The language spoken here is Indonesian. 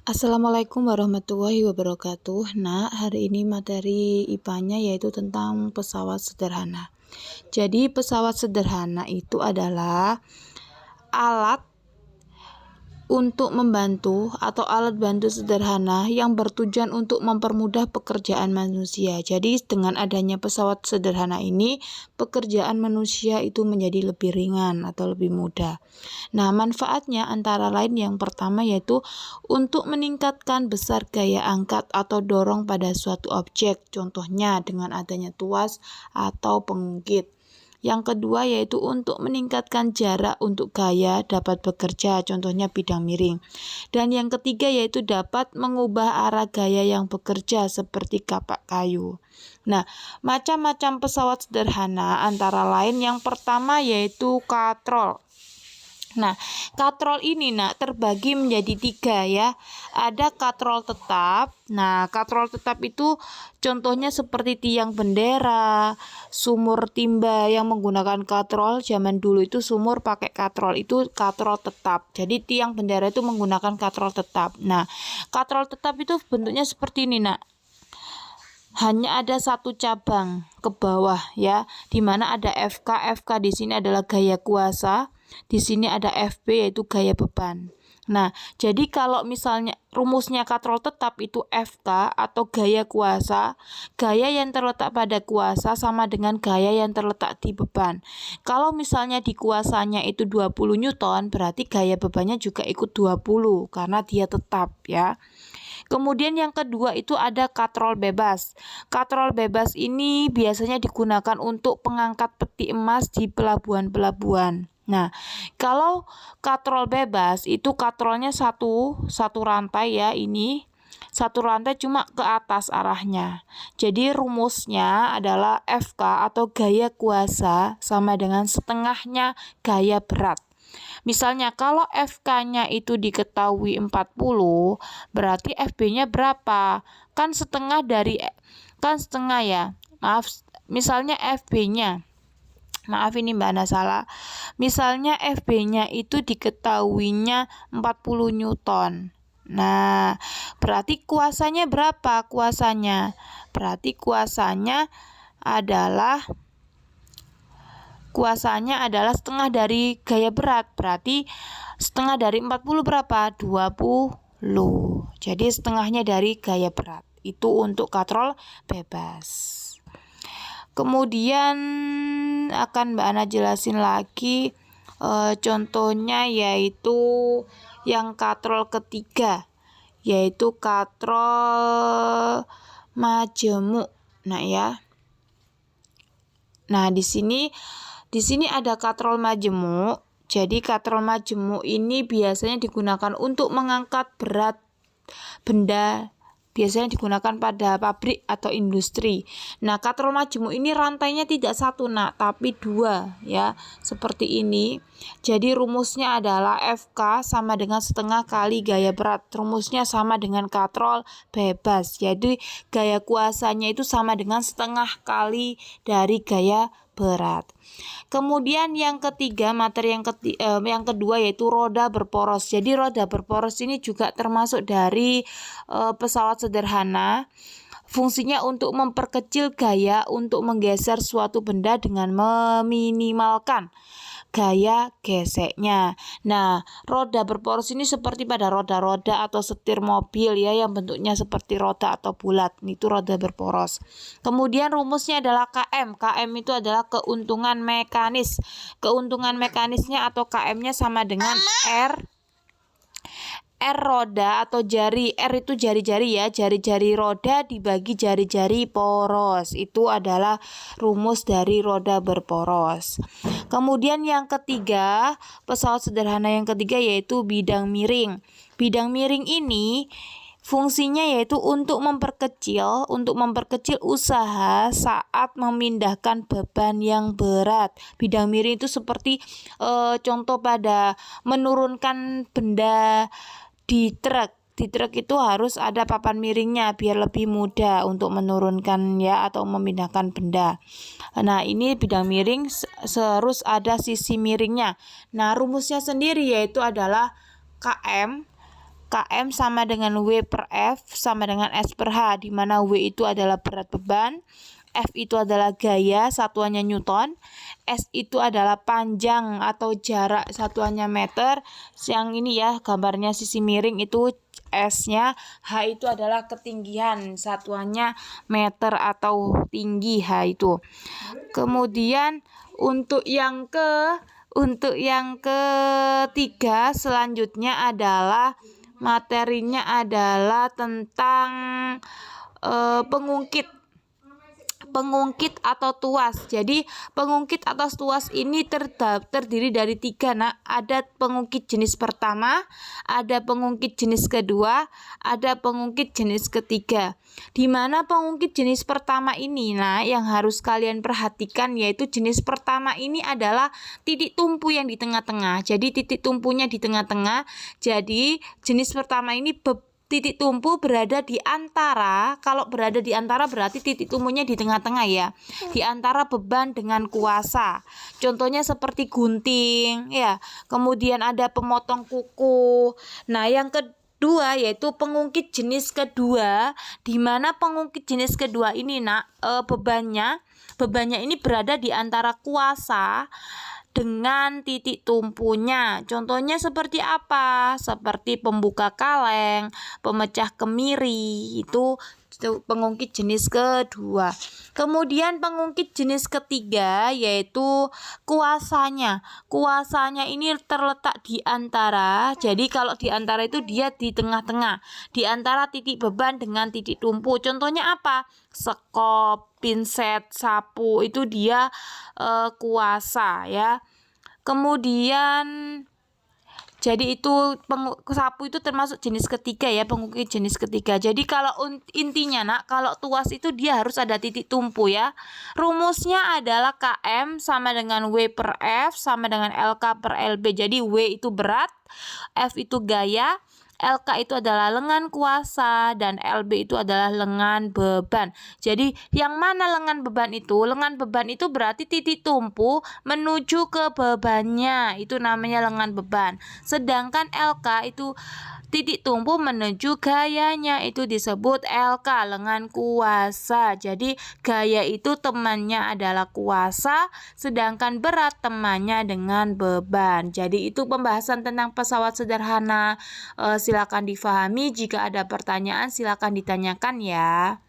Assalamualaikum warahmatullahi wabarakatuh. Nah, hari ini materi IPA-nya yaitu tentang pesawat sederhana. Jadi, pesawat sederhana itu adalah alat untuk membantu atau alat bantu sederhana yang bertujuan untuk mempermudah pekerjaan manusia. Jadi dengan adanya pesawat sederhana ini, pekerjaan manusia itu menjadi lebih ringan atau lebih mudah. Nah, manfaatnya antara lain yang pertama yaitu untuk meningkatkan besar gaya angkat atau dorong pada suatu objek, contohnya dengan adanya tuas atau pengungkit. Yang kedua yaitu untuk meningkatkan jarak untuk gaya dapat bekerja, contohnya bidang miring. Dan yang ketiga yaitu dapat mengubah arah gaya yang bekerja seperti kapak kayu. Nah, macam-macam pesawat sederhana antara lain yang pertama yaitu katrol. Nah, katrol ini terbagi menjadi 3 ya. Ada katrol tetap. Nah, katrol tetap itu contohnya seperti tiang bendera, sumur timba yang menggunakan katrol. Zaman dulu itu sumur pakai katrol, itu katrol tetap. Jadi tiang bendera itu menggunakan katrol tetap. Nah, katrol tetap itu bentuknya seperti ini, hanya ada satu cabang ke bawah ya, di mana ada FK. FK di sini adalah gaya kuasa. Di sini ada FB yaitu gaya beban. Nah, jadi kalau misalnya rumusnya katrol tetap itu FK atau gaya kuasa, gaya yang terletak pada kuasa sama dengan gaya yang terletak di beban. Kalau misalnya di kuasanya itu 20 Newton, berarti gaya bebannya juga ikut 20 karena dia tetap ya. Kemudian yang kedua itu ada katrol bebas. Katrol bebas ini biasanya digunakan untuk pengangkat peti emas di pelabuhan-pelabuhan. Nah, kalau katrol bebas itu katrolnya satu rantai ya, ini satu rantai cuma ke atas arahnya. Jadi rumusnya adalah FK atau gaya kuasa sama dengan setengahnya gaya berat. Misalnya kalau FK-nya itu diketahui 40, berarti FB-nya berapa? Kan setengah ya. Maaf, misalnya FB-nya. Maaf ini Mbak Ana salah. Misalnya FB-nya itu diketahuinya 40 Newton. Nah, berarti kuasanya berapa? Berarti kuasanya adalah setengah dari gaya berat. Berarti setengah dari 40 berapa? 20. Jadi setengahnya dari gaya berat. Itu untuk katrol bebas. Kemudian akan Mbak Ana jelasin lagi contohnya yaitu yang katrol ketiga, yaitu katrol majemuk. Nah ya. Nah, di sini ada katrol majemuk. Jadi katrol majemuk ini biasanya digunakan untuk mengangkat berat benda, biasanya digunakan pada pabrik atau industri. Nah, katrol majemuk ini rantainya tidak satu tapi 2 ya, seperti ini. Jadi rumusnya adalah FK sama dengan setengah kali gaya berat. Rumusnya sama dengan katrol bebas. Jadi gaya kuasanya itu sama dengan setengah kali dari gaya berat. Kemudian yang ketiga, materi yang kedua yaitu roda berporos. Jadi roda berporos ini juga termasuk dari pesawat sederhana. Fungsinya untuk memperkecil gaya untuk menggeser suatu benda dengan meminimalkan gaya geseknya. Nah, roda berporos ini seperti pada roda-roda atau setir mobil ya, yang bentuknya seperti roda atau bulat. Itu roda berporos. Kemudian rumusnya adalah KM. KM itu adalah keuntungan mekanis. Keuntungan mekanisnya atau KM-nya sama dengan R roda atau jari. R itu jari-jari ya, jari-jari roda dibagi jari-jari poros. Itu adalah rumus dari roda berporos. Kemudian yang ketiga, pesawat sederhana yang ketiga yaitu bidang miring. Bidang miring ini fungsinya yaitu untuk memperkecil usaha saat memindahkan beban yang berat. Bidang miring itu seperti contoh pada menurunkan benda di truk. Di truk itu harus ada papan miringnya biar lebih mudah untuk menurunkan ya atau memindahkan benda. Nah, ini bidang miring harus ada sisi miringnya. Nah, rumusnya sendiri yaitu adalah KM KM sama dengan W per F sama dengan S per H, di mana W itu adalah berat beban, F itu adalah gaya, satuannya Newton, S itu adalah panjang atau jarak, satuannya meter. Yang ini ya gambarnya sisi miring itu S-nya, H itu adalah ketinggian, satuannya meter atau tinggi H itu. Kemudian untuk yang ketiga selanjutnya adalah materinya adalah tentang pengungkit atau tuas. Jadi pengungkit atau tuas ini terdiri dari 3, Nak. Ada pengungkit jenis pertama, ada pengungkit jenis kedua, ada pengungkit jenis ketiga. Di mana pengungkit jenis pertama ini, nah, yang harus kalian perhatikan yaitu jenis pertama ini adalah titik tumpu yang di tengah-tengah. Jadi titik tumpunya di tengah-tengah. Jadi jenis pertama ini titik tumpu berada di antara, kalau berada di antara berarti titik tumpunya di tengah-tengah ya, di antara beban dengan kuasa. Contohnya seperti gunting ya, kemudian ada pemotong kuku. Nah, yang kedua yaitu pengungkit jenis kedua, di mana pengungkit jenis kedua ini, Nak, bebannya ini berada di antara kuasa dengan titik tumpunya. Contohnya seperti apa? Seperti pembuka kaleng, pemecah kemiri, itu pengungkit jenis kedua. Kemudian pengungkit jenis ketiga yaitu kuasanya. Kuasanya ini terletak di antara, jadi kalau di antara itu dia di tengah-tengah, di antara titik beban dengan titik tumpu. Contohnya apa? Sekop, pinset, sapu, itu dia kuasa ya. Kemudian jadi itu sapu itu termasuk jenis ketiga ya, pengungkit jenis ketiga. Jadi kalau intinya, Nak, kalau tuas itu dia harus ada titik tumpu ya. Rumusnya adalah KM sama dengan W per F sama dengan LK per LB. Jadi W itu berat, F itu gaya, LK itu adalah lengan kuasa, dan LB itu adalah lengan beban. Jadi yang mana lengan beban itu? Lengan beban itu berarti titik tumpu menuju ke bebannya, itu namanya lengan beban. Sedangkan LK itu titik tumpu menuju gayanya, itu disebut LK, lengan kuasa. Jadi gaya itu temannya adalah kuasa, sedangkan berat temannya dengan beban. Jadi itu pembahasan tentang pesawat sederhana. Silakan difahami, jika ada pertanyaan silakan ditanyakan ya.